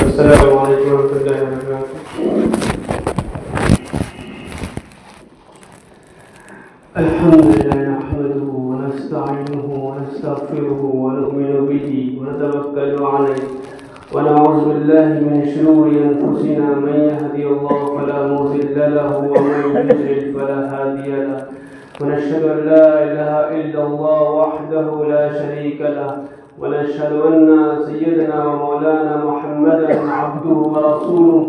السلام عليكم ورحمة الله وبركاته. الحمد لله نحمده ونستعينه ونستغفره ونؤمن به ونتوكل عليه ونعوذ بالله من شرور أنفسنا من يهدي الله فلا مضل له ومن يضلل فلا هادي له ونشهد أن لا إله إلا الله وحده لا شريك له ونشهد أن سيدنا ومولانا محمدا عبده ورسوله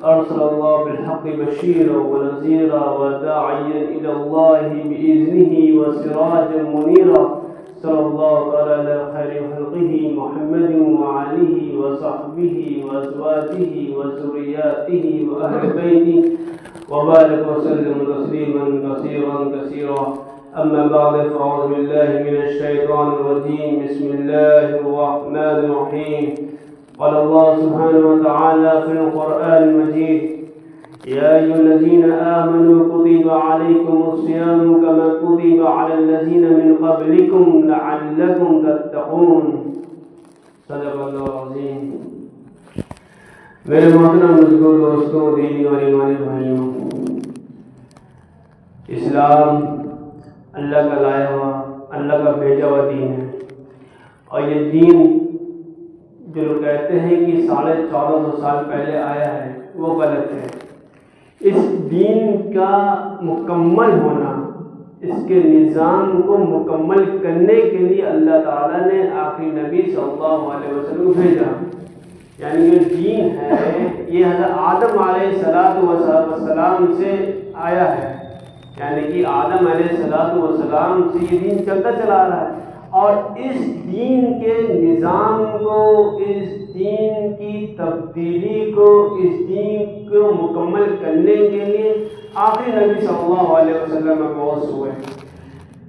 أرسل الله بالحق بشيرا ونذيرا وداعيا إلى الله بإذنه وسراجا منيرا صلى الله على خير خلقه محمد وعليه وصحبه وأزواجه وذرياته وأهل بيته وبارك وسلم تسليما كثيرا كثيرا. أما بعد فأعوذ بالله من الشيطان الرجيم. بسم الله الرحمن الرحيم. قال الله سبحانه وتعالى في القرآن المجيد: يا أيها الذين آمنوا كتب عليكم الصيام كما كتب على الذين من قبلكم لعلكم تتقون. صدق اللہ العظیم. میرے محترم بزرگوں، دوستوں، دینی اور ایمانی بھائیوں، اسلام اللہ کا لایا ہوا، اللہ کا بھیجا ہوا دین ہے. اور یہ دین جو لوگ کہتے ہیں کہ 1450 سال پہلے آیا ہے، وہ غلط ہے. اس دین کا مکمل ہونا، اس کے نظام کو مکمل کرنے کے لیے اللہ تعالیٰ نے آخری نبی صلی اللہ علیہ وسلم کو بھیجا. یعنی یہ دین ہے، یہ حضرت آدم علیہ السلام سے آیا ہے. یعنی کہ آدم علیہ السلام سے یہ دین چلتا چلا رہا ہے. اور اس دین کے نظام کو، اس دین کی تبدیلی کو، اس دین کو مکمل کرنے کے لیے آخری نبی صلی اللہ علیہ وسلم مبعوث ہوئے.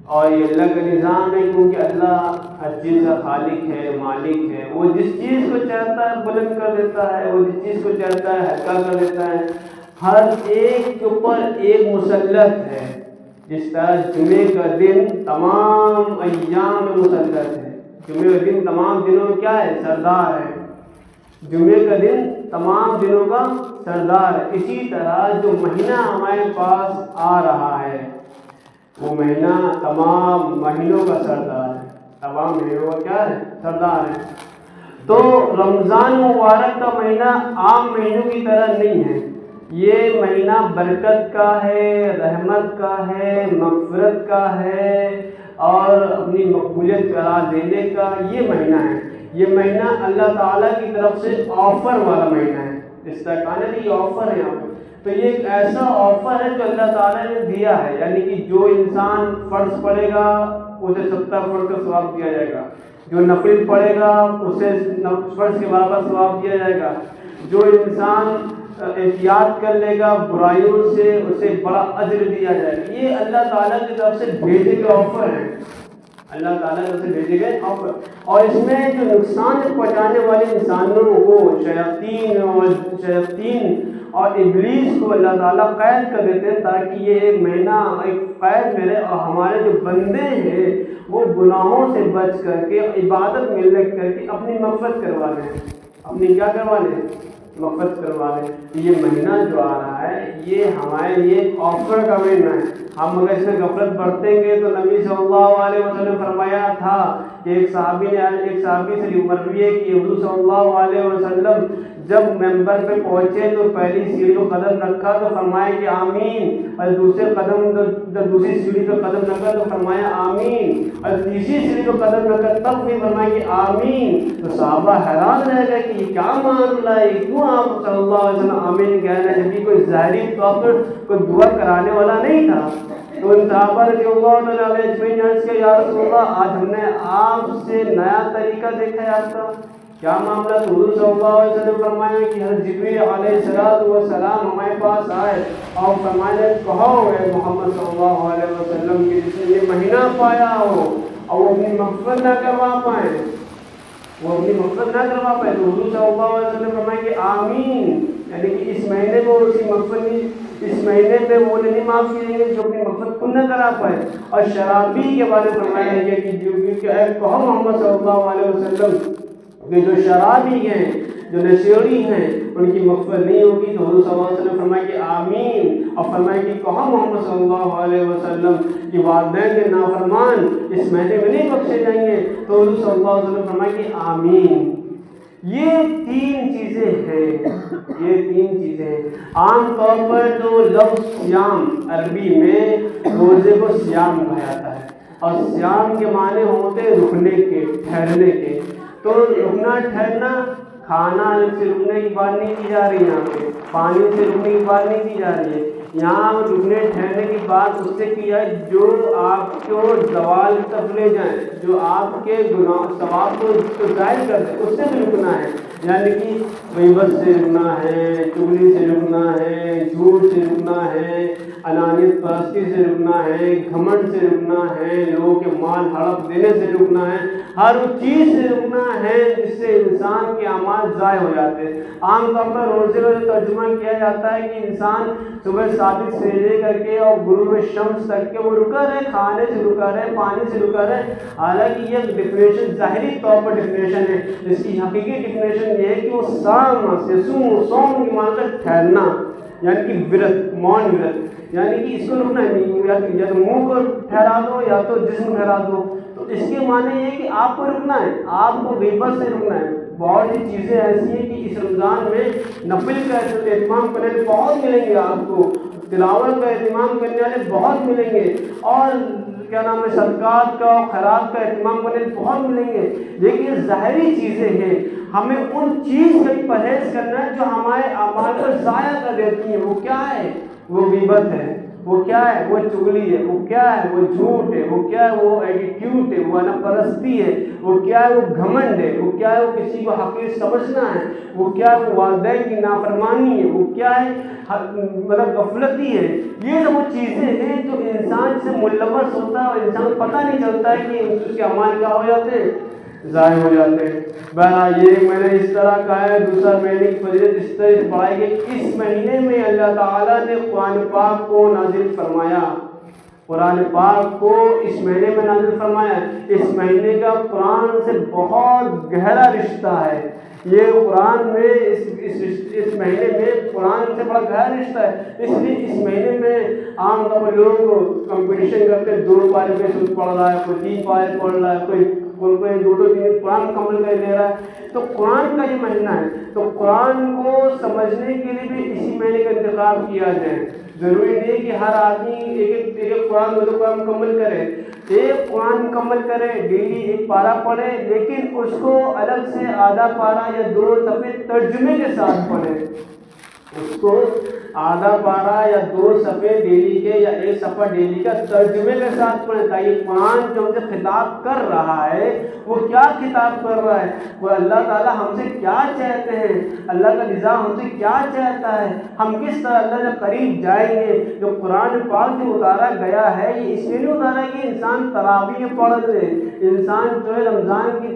اور یہ اللہ کا نظام ہے، کیونکہ اللہ ہر چیز کا خالق ہے، مالک ہے. وہ جس چیز کو چاہتا ہے بلند کر دیتا ہے، وہ جس چیز کو چاہتا ہے ہلکا کر دیتا ہے. ہر ایک کے اوپر ایک مسلط ہے. جس طرح جمعے کا دن تمام ایام میں مسلط ہے. جمعے کا دن تمام دنوں میں کیا ہے؟ سردار ہے. جمعے کا دن تمام دنوں کا سردار ہے. اسی طرح جو مہینہ ہمارے پاس آ رہا ہے، وہ مہینہ تمام مہینوں کا سردار ہے. تمام مہینوں کا کیا ہے؟ سردار ہے. تو رمضان مبارک کا مہینہ عام مہینوں کی طرح نہیں ہے. یہ مہینہ برکت کا ہے، رحمت کا ہے، مغفرت کا ہے، اور اپنی مقبولیت قرار دینے کا یہ مہینہ ہے. یہ مہینہ اللہ تعالیٰ کی طرف سے آفر والا مہینہ ہے. اس طرح کہا نا کہ یہ آفر ہے یہاں پہ. تو یہ ایک ایسا آفر ہے جو اللہ تعالیٰ نے دیا ہے. یعنی کہ جو انسان فرض پڑھے گا اسے 70 فرض کا ثواب دیا جائے گا. جو نفل پڑھے گا اسے فرض کے برابر ثواب دیا جائے گا. جو انسان احتیاط کر لے گا برائیوں سے اسے بڑا اجر دیا جائے گا. یہ اللہ تعالیٰ کی طرف سے بھیجے گئے آفر ہیں. اللہ تعالیٰ کی طرف سے بھیجے گئے آفر. اور اس میں جو نقصان پہنچانے والے انسانوں کو شیاطین اور ابلیس کو اللہ تعالیٰ قید کر دیتے ہیں، تاکہ یہ ایک مہینہ ایک قید ملے اور ہمارے جو بندے ہیں وہ گناہوں سے بچ کر کے عبادت میں لگ کر کے اپنی مغفرت کروا لیں. اپنی کیا کروا لیں؟ مغفرت کروا لیں. یہ مہینہ جو آ رہا ہے یہ ہمارے لیے آفر کا مہینہ ہے. ہم اگر اس میں غفلت برتیں گے تو نبی صلی اللہ علیہ وسلم فرمایا تھا کہ ایک صحابی سے مروی ہے کہ حضور صلی اللہ علیہ وسلم جب ممبر پہ پہنچے تو پہلی سیڑھی کو قدم رکھا تو فرمایا کہ آمین، اور دوسری سیڑھی پہ قدم رکھا تو فرمایا آمین، اور تیسری سیڑھی پہ قدم رکھا تب بھی فرمایا کہ آمین. تو صحابہ حیران رہ گئے کہ یہ کیا معاملہ ہے، کیوں آپ صلی اللہ علیہ وسلم آمین کہہ رہے ہیں، جبکہ کوئی ظاہری طور پر کوئی دعا کرانے والا نہیں تھا. تو ان صحابہ رضی اللہ علیہ اجمعین عرض کیا: یا رسول اللہ، آج ہم نے آپ سے نیا طریقہ دیکھا ہے. آپ کا کیا معاملہ؟ تو حضور صلی اللہ علیہ وسلم فرمایا کہ حضرت جبریل علیہ السلام ہمارے پاس آئے اور فرمایا: کہو اے محمد صلی اللہ علیہ وسلم کہ جس نے یہ مہینہ پایا ہو اور وہ اپنی مغفرت نہ کروا پائے، تو حضور صلی اللہ علیہ وسلم فرمایا کہ آمین. یعنی کہ اس مہینے میں اس کی مغفرت نہیں، اس مہینے میں وہ نہیں معاف کیے گے جو اپنی مغفرت خود نہ کرا پائے. اور شرابی کے بارے میں فرمایا ہے کہ جو کہو محمد صلی اللہ علیہ وسلم کہ جو شرابی ہیں، جو نشیڑی ہیں، ان کی مغفرت نہیں ہوگی۔ تو حضور صلی اللہ علیہ وسلم نے فرمایا کہ آمین، اور فرمایا کہ کہا محمد صلی اللہ علیہ وسلم کہ والدین کے نافرمان اس مہینے میں نہیں بخشے جائیں گے۔ تو حضور صلی اللہ علیہ وسلم نے فرمایا کہ آمین۔ یہ تین چیزیں ہیں، یہ تین چیزیں عام طور پر جو لفظ صیام عربی میں روزے کو صیام کہا جاتا ہے، اور صیام کے معنی ہوتے رکنے کے، ٹھہرنے کے۔ تو رکنا ٹھہرنا، کھانا سے رکنے کی بات نہیں کی جا رہی یہاں پہ، پانی سے رکنے کی بات نہیں کی جا رہی ہے، یہاں رکنے ٹھہرنے کی بات اس سے کی ہے جو آپ کو زوال تک لے جائیں، جو آپ کے گناہ ثواب کو ظاہر کر دیں، اس سے بھی رکنا ہے۔ یعنی کہ غیبت سے رکنا ہے، چغلی سے رکنا ہے، جھوٹ سے رکنا ہے، انانیت پرستی سے رکنا ہے، گھمنڈ سے رکنا ہے، لوگوں کے مال ہڑپ دینے سے رکنا ہے، ہر چیز سے رکنا ہے جس سے انسان کے اعمال ضائع ہو جاتے ہیں۔ عام طور پر روزے کا جو ترجمہ کیا جاتا ہے کہ انسان صبح صادق سے لے کر کے اور غروب شمس تک کے وہ رکا رہے، کھانے سے رکا رہے، پانی سے رکا رہے۔ حالانکہ یہ ڈیفینیشن ظاہری طور پر ڈیفینیشن ہے، اس کی حقیقی ڈیفینیشن یہ ہے کہ وہ سوم کی مان کر ٹھہرنا، یعنی کہ ورت، مون ورت، یعنی کہ اس کو رکنا نہیں، یا تو منہ کو ٹھہرا دو یا تو جسم ٹھہرا دو۔ تو اس کے معنی یہ ہے کہ آپ کو رکنا ہے، آپ کو غیبت سے رکنا ہے۔ بہت سی چیزیں ایسی ہیں کہ اس رمضان میں نفل کا اہتمام کرنے والے بہت ملیں گے، آپ کو تلاوت کا اہتمام کرنے والے بہت ملیں گے، اور کیا نام ہے صدقات کا اور خیرات کا اہتمام کرنے والے بہت ملیں گے، لیکن یہ ظاہری چیزیں ہیں۔ ہمیں ان چیز سے پرہیز کرنا ہے جو ہمارے اعمال کو ضائع کر دیتی ہیں۔ وہ کیا ہے؟ وہ غیبت ہے، وہ کیا ہے؟ وہ چغلی ہے، وہ کیا ہے؟ وہ جھوٹ ہے، وہ کیا ہے؟ وہ ایٹیٹیوڈ ہے، وہ پرستی ہے، وہ کیا ہے؟ وہ گھمنڈ ہے، وہ کیا ہے؟ وہ کسی کو حقیر سمجھنا ہے، وہ کیا ہے؟ وہ والدین کی نافرمانی ہے، وہ کیا ہے؟ مطلب غفلتی ہے۔ یہ سب وہ چیزیں ہیں جو انسان سے ملوث ہوتا ہے اور انسان کو پتہ نہیں چلتا ہے کہ اس کے اعمال کیا ہو جاتے ہیں، ضائع ہو جاتے ہیں۔ بہرحال یہ میں نے اس طرح کہا ہے، دوسرا مہینے کی فضیلت اس طرح بڑھائی گئی۔ اس مہینے میں اللہ تعالیٰ نے قرآن پاک کو نازل فرمایا، قرآن پاک کو اس مہینے میں نازل فرمایا۔ اس مہینے کا قرآن سے بہت گہرا رشتہ ہے۔ یہ قرآن میں اس مہینے میں قرآن سے بڑا گہرا رشتہ ہے، اس لیے اس مہینے میں عام طور پر لوگ کمپٹیشن کرتے ہیں، 2 پارے پہ سود پڑھ رہا ہے، کوئی 3 پارے پڑھ رہا ہے، کوئی 2-3 قرآن مکمل کر لے رہا ہے۔ تو قرآن کا یہ مہینہ ہے، تو قرآن کو سمجھنے کے لیے بھی اسی مہینے کا انتخاب کیا جائے۔ ضروری نہیں کہ ہر آدمی ایک قرآن مکمل کرے، ایک قرآن مکمل کرے، ڈیلی 1 پارہ پڑھے، لیکن اس کو الگ سے آدھا پارہ یا 2 صفحے ترجمے کے ساتھ پڑھے، اس کو آدھا پارہ یا 2 صفحے ڈیلی کے یا 1 صفحہ ڈیلی کا ترجمے کے ساتھ پڑھیں، تاکہ قرآن جو ہم سے خطاب کر رہا ہے وہ کیا خطاب کر رہا ہے، وہ اللہ تعالیٰ ہم سے کیا چاہتے ہیں، اللہ کا نظام ہم سے کیا چاہتا ہے، ہم کس طرح اللہ کے قریب جائیں گے۔ جو قرآن پاک جو اتارا گیا ہے یہ اس لیے نہیں اتارا کہ انسان تراویح میں پڑھ لے، انسان جو ہے رمضان کے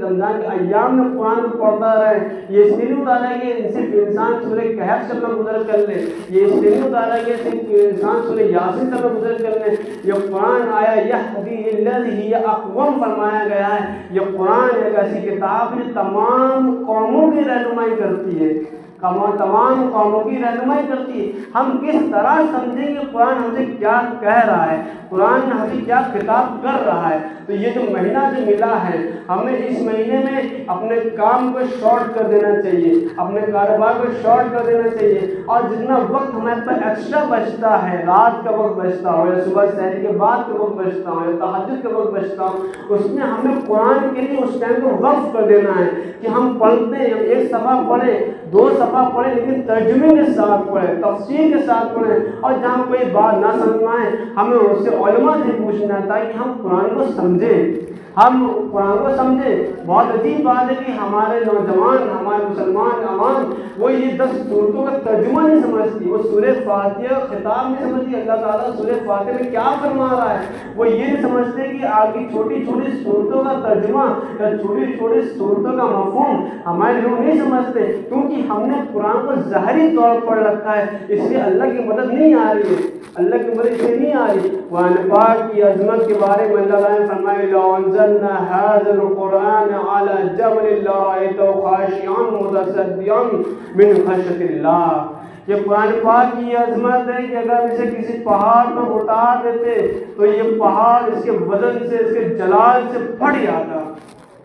ایام میں قرآن کو پڑھتا رہے، یہ اس لیے نہیں اتارا کہ صرف انسان سورہ کہف سے اپنا گزر کر لے، یہ اس لیے نہیں اتارا کہ صرف انسان سورہ یاسین سے اپنا گزر کر لے۔ یہ قرآن آیا یہدی للذی ہی اقوم فرمایا گیا ہے، یہ قرآن ایک ایسی کتاب جو تمام قوموں کی رہنمائی کرتی ہے، تمام قوموں کی رہنمائی کرتی ہے۔ ہم کس طرح سمجھیں گے قرآن ہم سے کیا کہہ رہا ہے، قرآن ہم سے کیا خطاب کر رہا ہے۔ تو یہ جو مہینہ جو ملا ہے، ہمیں اس مہینے میں اپنے کام کو شارٹ کر دینا چاہیے، اپنے کاروبار کو شارٹ کر دینا چاہیے، اور جتنا وقت ہمارے پاس ایکسٹرا بچتا ہے، رات کا وقت بچتا ہو یا صبح سحر کے بعد کا وقت بچتا ہو یا تہجد کا وقت بچتا ہو، اس میں ہمیں قرآن کے لیے اس ٹائم کو وقف کر دینا ہے کہ ہم پڑھتے ہیں، ہم 1 صفحہ پڑھیں، 2 صفحہ پڑھیں، لیکن ترجمے کے ساتھ پڑھیں، تفسیر کے ساتھ پڑھیں، اور جہاں کوئی بات نہ سمجھ آئے ہمیں اس سے علماء سے پوچھنا ہے تاکہ ہم قرآن کو سمجھیں، ہم قرآن کو سمجھیں۔ بہت عجیب بات ہے کہ ہمارے نوجوان، ہمارے مسلمان عوام وہ یہ 10 صورتوں کا ترجمہ نہیں سمجھتی، وہ سورہ فاتحہ خطاب نہیں سمجھتی، اللہ تعالیٰ سورہ فاتحہ میں کیا فرما رہا ہے، وہ یہ نہیں سمجھتے کہ آگے چھوٹی چھوٹی صورتوں کا ترجمہ یا چھوٹی چھوٹی صورتوں کا مفہوم ہمارے لوگ نہیں سمجھتے، کیونکہ ہم نے قرآن کو ظاہری طور پر رکھا ہے، اس لیے اللہ کی مدد نہیں آ رہی ہے، اللہ کی مدد سے نہیں آ رہی۔ قرآن پاک کی عظمت کے بارے میں اللہ تعالیٰ نے فرمایا انزلنا هذا القرآن على جبل لرأيته خاشعا متصدعا من خشية اللہ. یہ قرآن پاک کی عظمت ہے کہ اگر اسے کسی پہاڑ پر اتار دیتے تو یہ پہاڑ اس کے وزن سے، اس کے جلال سے پھٹ جاتا.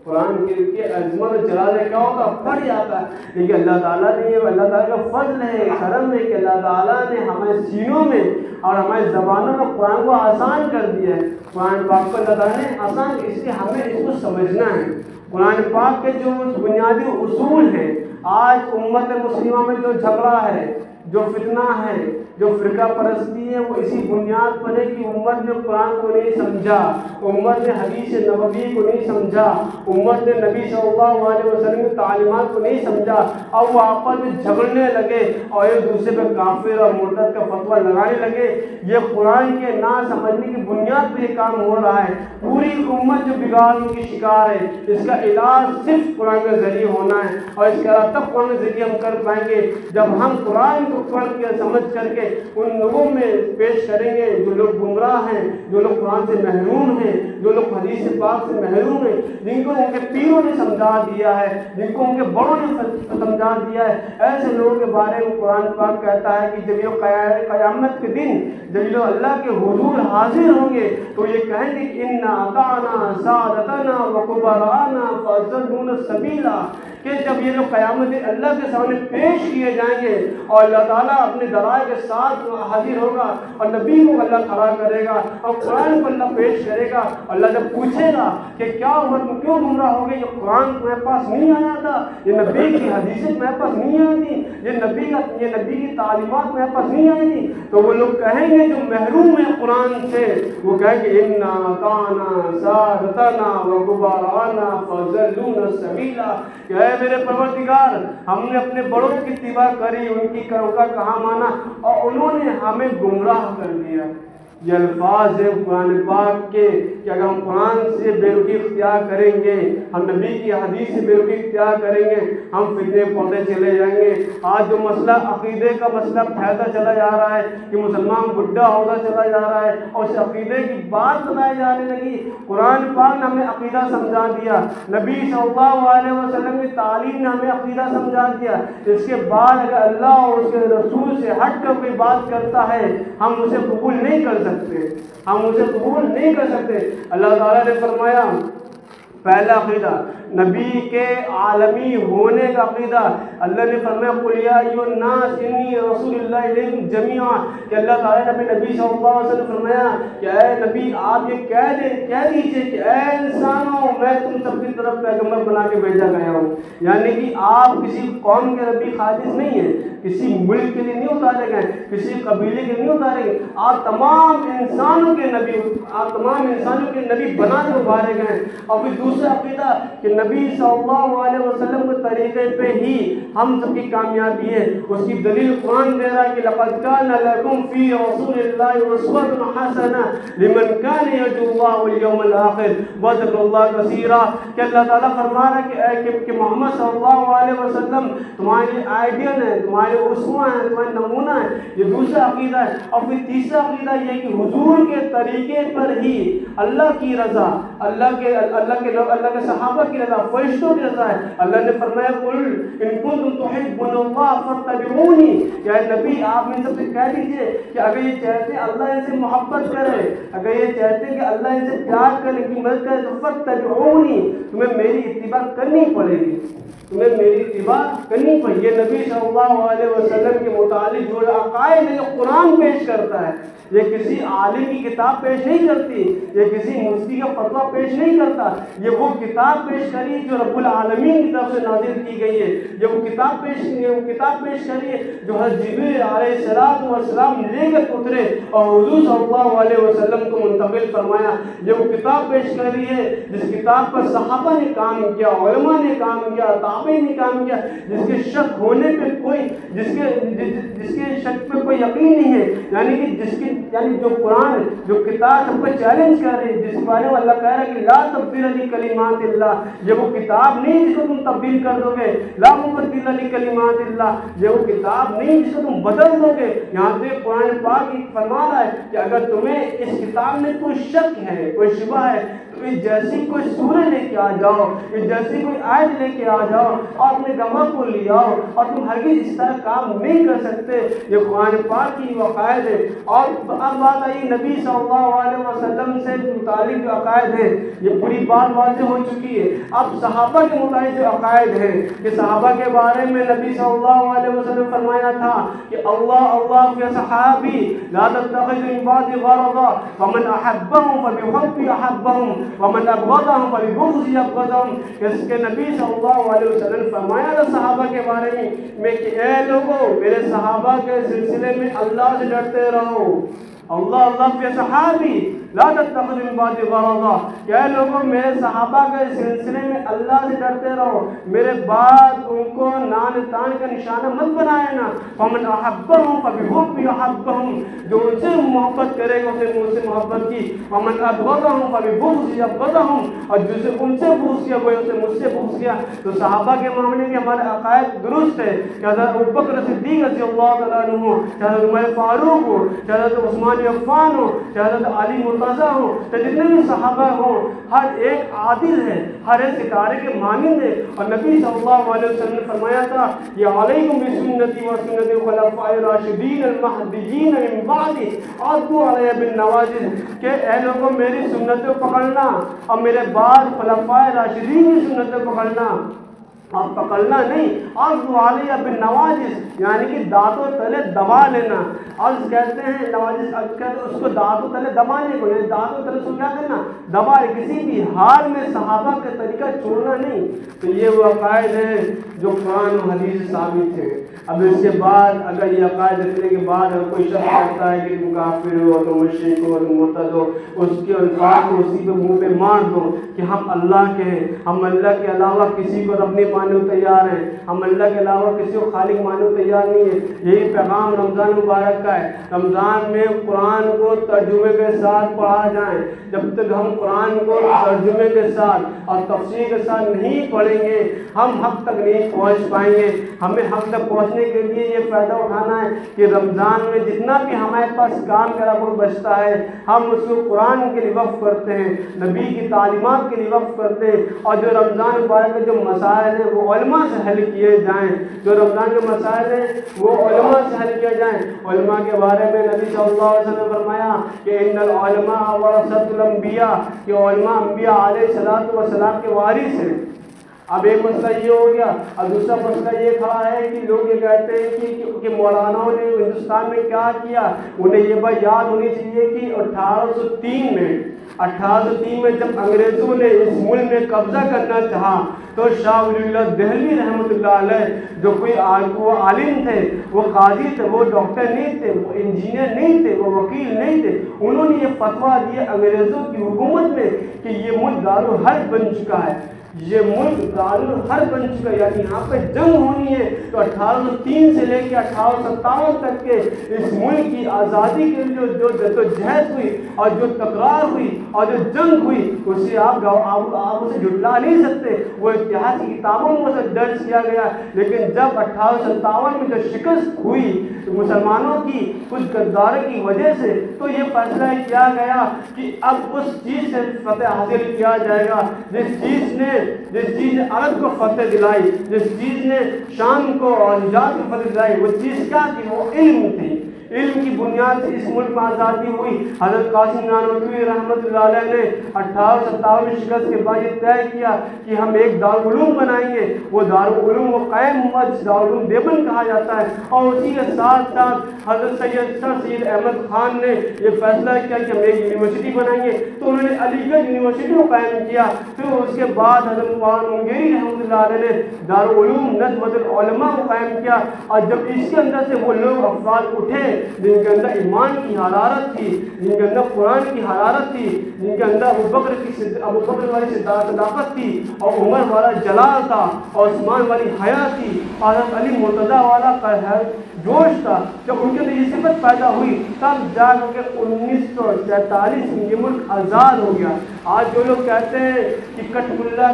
قرآن کی عظمت و جلال کیا ہوتا؟ پھٹ جاتا ہے. لیکن اللہ تعالیٰ نے، یہ اللہ تعالیٰ کا فضل ہے، کرم ہے کہ اللہ تعالیٰ نے ہمارے سینوں میں اور ہماری زبانوں میں قرآن کو آسان کر دیا ہے. قرآن پاک کو اللہ تعالیٰ نے آسان، اس لیے ہمیں اس کو سمجھنا ہے. قرآن پاک کے جو بنیادی اصول ہیں، آج امت مسلمہ میں جو جھگڑا ہے، جو فتنہ ہے، جو فرقہ پرستی ہے، وہ اسی بنیاد پر ہے کہ امت نے قرآن کو نہیں سمجھا، امت نے حدیث نبوی کو نہیں سمجھا، امت نے نبی صلی اللہ علیہ وسلم کی تعلیمات کو نہیں سمجھا. اور وہ آپس میں جھگڑنے لگے اور ایک دوسرے پہ کافر اور مرتد کا فتویٰ لگانے لگے. یہ قرآن کے نہ سمجھنے کی بنیاد پہ یہ کام ہو رہا ہے. پوری امت جو بگاڑوں کی شکار ہے، اس کا علاج صرف قرآن کے ذریعے ہونا ہے. اور اس کا علاج تب قرآن کے ذریعے ہم کر پائیں گے جب ہم قرآن کو پڑھ کے سمجھ کر کے ان لوگوں میں پیش کریں گے جو لوگ گمراہ ہیں، جو لوگ قرآن سے محروم ہیں، جو لوگ حدیث پاک سے محروم ہیں، جن کو ان کے پیروں نے سمجھا دیا ہے، جن کو ان کے بڑوں نے سمجھا دیا ہے. ایسے لوگوں کے بارے میں قرآن پاک کہتا ہے کہ جب یہ قیامت کے دن جب یہ لوگ اللہ کے حضور حاضر ہوں گے تو یہ کہیں گے کہ انا اطعنا سادتنا وکبراءنا فاضلونا السبیلا. کہ جب یہ لوگ قیامت اللہ کے سامنے پیش کیے جائیں گے اور اللہ تعالیٰ اپنے دلائل کے ساتھ حاضر ہوگا اور نبی کو اللہ کھڑا کرے گا اور قرآن کو اللہ پیش کرے گا. اللہ جب پوچھے گا کہ کیا ہوا، تم کیوں گمراہ ہو گئے؟ یہ قرآن تمہارے پاس نہیں آیا تھا، یہ نبی کی حدیثیں تمہارے پاس نہیں آئی تھی، یہ نبی کی تعلیمات تمہارے پاس نہیں آئی تھی. تو وہ لوگ کہیں گے جو محروم ہیں قرآن سے، وہ کہیں گے انا اطعنا سادتنا وکبراءنا فاضلونا السبیلا. کہ اے میرے پروردگار، ہم نے اپنے بڑوں کی اتباع کری، ان کا کہا مانا اور انہوں نے ہمیں گمراہ کر دیا. یہ الفاظ ہے قرآن پاک کے کہ اگر ہم قرآن سے بے رخی اختیار کریں گے، ہم نبی کی حدیث سے بے رخی اختیار کریں گے، ہم فتنے پڑھتے چلے جائیں گے. آج جو مسئلہ عقیدے کا مسئلہ پھیلتا چلا جا رہا ہے کہ مسلمان بڈھا ہوتا چلا جا رہا ہے اور اس عقیدے کی بات بتائی جانے لگی. قرآن پاک نے ہمیں عقیدہ سمجھا دیا، نبی صلی اللہ علیہ وسلم کی تعلیم نے ہمیں عقیدہ سمجھا دیا. اس کے بعد اگر اللہ اور اس کے رسول سے ہٹ کر کوئی بات کرتا ہے ہم اسے قبول نہیں کر سکتے، ہم اسے قبول نہیں کر سکتے. اللہ تعالیٰ نے فرمایا پہلا عقیدہ نبی کے عالمی ہونے کا عقیدہ. اللہ نے فرمایا قل یا ایھا الناس انی رسول اللہ الیکم جمیعا، کہ اللہ تعالیٰ نے اپنے نبی صلی اللہ علیہ وسلم فرمایا کہ اے نبی آپ یہ کہہ دیجئے کہ اے انسانوں میں تم سب کی طرف پیغمبر بنا کے بھیجا گیا ہوں. یعنی کہ آپ کسی قوم کے نبی خالص نہیں ہیں، کسی ملک کے لیے نہیں اتارے گئے، کسی قبیلے کے نہیں اتارے گئے، آپ تمام انسانوں کے نبی بنا کے ابھارے گئے. اور پھر دوسرا عقیدہ کہ نبی صلی اللہ علیہ وسلم کے طریقے پہ ہی ہم سب کی کامیابی ہے. اس کی دلیل قرآن دے رہا ہے کہ لقد کان لکم فی رسول اللہ اسوۃ حسنہ لمن کان یرجو اللہ والیوم الآخر وذکر اللہ کثیرا. کہ اللہ تعالیٰ فرما رہا ہے کہ محمد صلی اللہ علیہ وسلم تمہارے آئیڈیل ہیں، تمہارے اسوہ ہیں، تمہارے نمونہ ہیں. یہ دوسرا عقیدہ ہے. اور پھر تیسرا عقیدہ یہ کہ حضور کے طریقے پر ہی اللہ کی رضا، اللہ کے صحابہ کی رضا، فرشتوں کی رضا ہے. اللہ نے فرمایا قل ان کنتم تحبون اللہ فاتبعونی، کہ نبی آپ ان سب سے کہہ دیجئے کہ اگر یہ چاہتے ہیں اللہ ان سے محبت کرے، اگر یہ چاہتے ہیں کہ اللہ ان سے پیار کرے، ان کی مدد کرے تو فاتبعونی، تمہیں میری اتباع کرنی پڑے گی، تمہیں میری اتباع کرنی پڑے. یہ نبی صلی اللہ علیہ وسلم کے متعلق جو عقائد ہے جو قرآن پیش کرتا ہے، یہ کسی عالم کی کتاب پیش نہیں کرتی، یہ کسی مفتی کا فتویٰ پیش نہیں کرتا. یہ وہ کتاب پیش کری جو رب العالمین کی طرف سے نازل کی گئی ہے. یہ وہ کتاب پیش کری ہے جو حضرت جبریل علیہ السلام لے کر اترے اور حضور صلی اللہ علیہ وسلم کو منتقل فرمایا. یہ وہ کتاب پیش کری ہے جس کتاب پر صحابہ نے کام کیا، علماء نے کام کیا، تابعین نے کام کیا، جس کے شک ہونے پہ کوئی جس کے شک پہ کوئی یقین نہیں ہے. یعنی جو قرآن جو کتاب سب کو چیلنج کر رہی ہے، جس کے بارے میں اللہ کہہ رہا ہے کہ لا تبدیل لکلمات اللہ، یہ وہ کتاب نہیں جس کو تم تبدیل کر دو گے. لا مبدل لکلمات اللہ، یہ وہ کتاب نہیں جس کو تم بدل دو گے. یہاں پہ قرآن پاک فرما رہا ہے کہ اگر تمہیں اس کتاب میں کوئی شک ہے، کوئی شبہ ہے تو کہ جیسی کوئی سورہ لے کے آ جاؤ، جیسی کوئی آیت لے کے آ جاؤ اور اپنے گواہ کو لے آؤ، اور تم ہرگز اس طرح کام نہیں کر سکتے۔ یہ قرآن پاک کی عقائد ہے۔ اور اب بات آئی نبی صلی اللہ علیہ وسلم سے متعلق جو عقائد ہے، یہ پوری بات واضح ہو چکی ہے۔ اب صحابہ کے متعلق جو عقائد ہے کہ صحابہ کے بارے میں نبی صلی اللہ علیہ وسلم فرمایا تھا کہ اللہ کے صحابی لا تتخذوا من بعد غرضا فمن احبهم فبحبي احبهم ومن ابغضهم فببغضي ابغضهم۔ اس کے نبی صلی اللہ علیہ وسلم فرمایا تھا صحابہ کے بارے میں کہ اے لوگوں، میرے صحابہ کے سلسلے میں اللہ سے ڈرتے رہو۔ اللہ کے صحابی لا تتخذوا من بعد غرضا، کہ لوگوں میرے صحابہ کے سلسلے میں اللہ سے ڈرتے رہو، میرے بعد ان کو نان تان کا نشانہ مت بنائے نا۔ فمن احبهم فبحبي احبهم، جو ان سے محبت کرے گا اسے مجھ سے محبت کی۔ ومن ابغضهم فببغضي ابغضهم، اور جسے ان سے بغض کیا وہ اسے مجھ سے بغض کیا۔ تو صحابہ کے معاملے میں ہمارے عقائد درست ہے کہ حضرت ابوبکر صدیق رضی اللہ تعالیٰ عنہ، حضرت عمر فاروق ہو، حضرت عثمان عفان ہو، حضرت علی مرتضیٰ ہو، جتنے بھی صحابہ ہوں، ہر ایک عادل ہے، ہر ایک ستارے کے مانند ہے۔ اور نبی صلی اللہ علیہ وسلم نے فرمایا تھا یہ علیکم بسنتی و سنت الخلفاء الراشدین المہدیین من بعدی عضوا علیہا بالنواجذ، کہ اے لوگوں میری سنتیں پکڑنا اور میرے بعد خلفاء راشدین کی سنتیں پکڑنا، اور پکڑنا نہیں، عضوا علیہا بالنواجذ یعنی کہ دانتوں تلے دبا لینا۔ عرض کہتے ہیں نواجذ، اس کو دانتوں تلے دبانے کو، یعنی دانتوں تلے سے کیا کرنا، دبا، کسی بھی حال میں صحابہ کا طریقہ چھوڑنا نہیں۔ تو یہ وہ عقائد ہیں جو قرآن و حدیث سے ثابت ہے۔ اب اس کے بعد اگر یہ عقائد رکھنے کے بعد اگر کوئی شخص کہتا ہے کہ تم کافر ہو، تم مشرک ہو، تم مرتد ہو، اس کے الفاظ کو اسی پہ منہ پہ مار دو کہ ہم اللہ کے ہیں، ہم اللہ کے علاوہ کسی کو رب نہیں ماننے کو تیار ہیں، ہم اللہ کے علاوہ کسی کو خالق ماننے کو تیار نہیں ہے۔ یہی پیغام رمضان مبارک کا ہے۔ رمضان میں قرآن کو ترجمے کے ساتھ پڑھا جائیں۔ جب تک ہم قرآن کو ترجمے کے ساتھ اور تفسیر کے ساتھ نہیں پڑھیں گے ہم حق تک نہیں پہنچ پائیں گے۔ ہمیں حق تک پہنچنے کے لیے یہ فائدہ اٹھانا ہے کہ رمضان میں جتنا بھی ہمارے پاس کام کا وقت بچتا ہے ہم اس کو قرآن کے لیے وقف کرتے ہیں، نبی کی تعلیمات کے لیے وقف کرتے ہیں، اور جو رمضان مبارک کے جو مسائل ہیں وہ علماء سے حل کیے جائیں۔ جو رمضان کے مسائل ہیں وہ علماء سے حل کیے جائیں۔ علماء کے بارے میں نبی صلی اللہ علیہ وسلم نے فرمایا کہ ان العلماء ورثۃ الانبیاء، کہ علماء انبیاء علیہ السلام کے وارث ہیں۔ اب ایک مسئلہ یہ ہو گیا، اب دوسرا مسئلہ یہ کھڑا ہے کہ لوگ یہ کہتے ہیں کہ مولاناؤں نے ہندوستان میں کیا کیا۔ انہیں یہ بات یاد ہونی چاہیے کہ 1803 میں جب انگریزوں نے اس ملک میں قبضہ کرنا چاہا تو شاہ ولی اللہ دہلوی رحمۃ اللہ علیہ جو کوئی وہ عالم تھے، وہ قاضی تھے، وہ ڈاکٹر نہیں تھے، وہ انجینئر نہیں تھے، وہ وکیل نہیں تھے، انہوں نے یہ فتویٰ دیا انگریزوں کی حکومت میں کہ یہ ملک دارالحرب بن چکا ہے، یہ ملک دارالحرب بن چکا ہے، یعنی یہاں پہ جنگ ہونی ہے۔ تو 1803 سے لے کے 1857 تک کے اس ملک کی آزادی کے لیے جو جدوجہد ہوئی اور جو تکرار ہوئی اور جو جنگ ہوئی اسے آپ اسے جھٹلا نہیں سکتے، وہ اتہاس کی کتابوں میں سے درج کیا گیا۔ لیکن جب 1857 میں جو شکست ہوئی مسلمانوں کی کچھ غداری کی وجہ سے تو یہ فیصلہ کیا گیا کہ اب اس چیز سے فتح حاصل کیا جائے گا جس چیز نے عرب کو فتح دلائی، جس چیز نے شام کو اور حجاز کو فتح دلائی، وہ چیز کیا تھی؟ وہ علم تھی۔ علم کی بنیاد سے اس ملک میں آزادی ہوئی۔ حضرت قاسم نانوتوی رحمۃ اللہ علیہ نے 1857 میں شکست کے بعد یہ طے کیا کہ ہم ایک دارالعلوم بنائیں گے۔ وہ دارالعلوم وہ قائم ہوا جس دارالعلوم دیوبند کہا جاتا ہے، اور اسی کے ساتھ ساتھ حضرت سید احمد خان نے یہ فیصلہ کیا کہ ہم ایک یونیورسٹی بنائیں گے، تو انہوں نے علی گڑھ یونیورسٹی کو قائم کیا۔ پھر اس کے بعد حضرت مولانا منگیری رحمۃ اللہ علیہ نے دارالعلوم نظمۃ العلماء کو قائم کیا، اور جب اس کے اندر سے وہ لوگ افراد اٹھے جن کے اندر ایمان کی حرارت تھی، جن کے اندر قرآن کی حرارت تھی، جن کے اندر ابوبکر والی صداقت تھی، اور عمر والا جلال تھا، اور عثمان والی حیا تھی، اور حضرت علی مرتضیٰ والا جوش تھا، جب ان کے اندر یہ صفت پیدا ہوئی تب جا کر 1947 میں یہ ملک آزاد ہو گیا۔ آج جو لوگ کہتے ہیں کہ کٹ ملا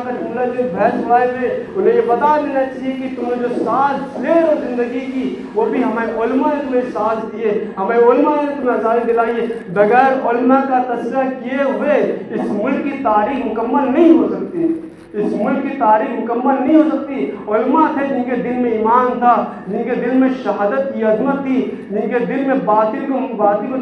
جو بحث اڑائے ہوئے، انہیں یہ بتا دینا چاہیے کہ تمہیں جو ساز لے رہے ہو زندگی کی، وہ بھی ہمیں علماء نے تمہیں ساز دیے، ہمیں علماء نے تمہیں آزادی دلائی ہے۔ بغیر علماء کا تذکرہ کیے ہوئے اس ملک کی تاریخ مکمل نہیں ہو سکتی، اس ملک کی تاریخ مکمل نہیں ہو سکتی۔ علماء تھے جن کے دل میں ایمان تھا، جن کے دل میں شہادت کی عظمت تھی، جن کے دل میں باطل کو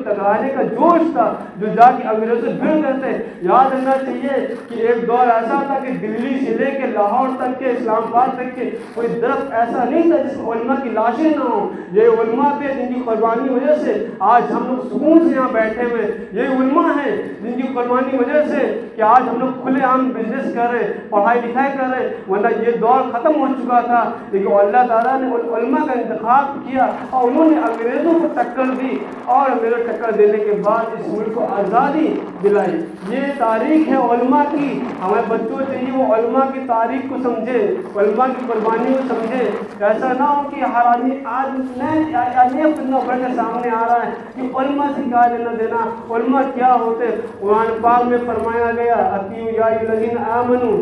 ٹکرانے کا جوش تھا، جو جا کے انگریزوں سے بھڑ گئے تھے۔ یاد رکھنا چاہیے کہ ایک دور ایسا تھا کہ دلی سے لے کے لاہور تک کے، اسلام آباد تک کے کوئی درخت ایسا نہیں تھا جس میں علماء کی لاشیں نہ ہوں۔ یہ علماء تھے جن کی قربانی کی وجہ سے آج ہم لوگ سکون سے یہاں بیٹھے ہوئے، یہ علماء ہیں جن کی قربانی کی وجہ سے کہ آج ہم لوگ کھلے عام بزنس کر رہے، پڑھائی لکھائی کر رہے، ورنہ یہ دور ختم ہو چکا تھا۔ لیکن اللہ تعالیٰ نے علماء کا انتخاب کیا اور انہوں نے انگریزوں کو ٹکر دی، اور انگریزوں کو ٹکر دینے کے بعد اس ملک کو آزادی دلائی۔ یہ تاریخ ہے علماء کی، ہمیں بچوں چاہیے وہ علماء کی تاریخ کو سمجھے، علماء کی قربانی کو سمجھے۔ ایسا نہ ہو کہ ہر آدمی آج نئے فتنہ بڑھ کے سامنے آ رہا ہے کہ علماء سے کیا لینا دینا، علماء کیا ہوتے۔ قرآن پاک میں فرمایا گیا اطیعوا یا ایھا الذین آمنوا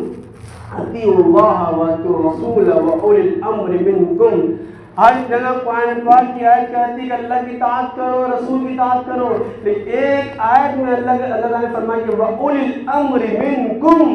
اطیعوا اللہ واطیعوا الرسول واولی الامر منکم۔ ہر جگہ قرآن پاک کی آیت کہتی ہے کہ اللہ کی اطاعت کرو، رسول کی اطاعت کرو، لیکن ایک آیت میں اللہ تعالیٰ نے فرمایا کہ وَأُولِي الْأَمْرِ مِنْكُمْ،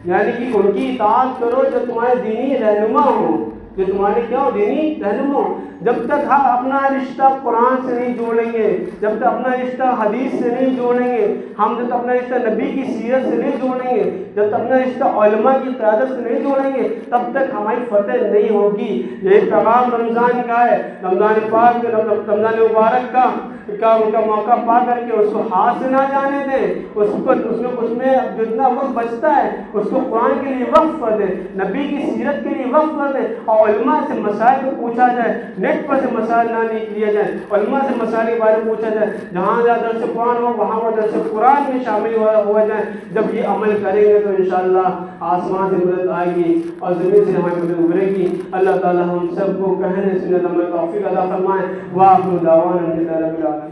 یعنی کہ ان کی اطاعت کرو جو تمہارے دینی رہنما ہوں، جو تمہارے کیا ہو، دینی رہنما ہوں۔ جب تک ہم اپنا رشتہ قرآن سے نہیں جوڑیں گے، جب تک اپنا رشتہ حدیث سے نہیں جوڑیں گے، ہم جب تک اپنا رشتہ نبی کی سیرت سے نہیں جوڑیں گے، جب تک اپنا رشتہ علماء کی قیادت سے نہیں جوڑیں گے، تب تک ہماری فتح نہیں ہوگی۔ یہی پیغام رمضان کا ہے، رمضان پاک، رمضان مبارک کا موقع پا کر کے اس کو ہاتھ سے نہ جانے دیں، اس میں جتنا وقت بچتا ہے اس کو قرآن کے لیے وقف کر دیں، نبی کی سیرت کے لیے وقف کر دیں، اور علماء سے مسائل کو پوچھا جائے، نیٹ پر سے مسائل نہ لیا جائے، علماء سے مسائل کے بارے میں پوچھا جائے، جہاں جہاں درس قرآن ہو وہاں وہ درس قرآن میں شامل ہو جائیں۔ جب یہ عمل کریں گے تو انشاءاللہ آسمان سے مدد آئے گی اور زمین سے ہماری مدد ابھرے گی۔ اللہ تعالی ہم سب کو کہنے سنت عمل توفیق عطا فرمائے۔ وآخر دعوانا الحمد للہ رب العالمین۔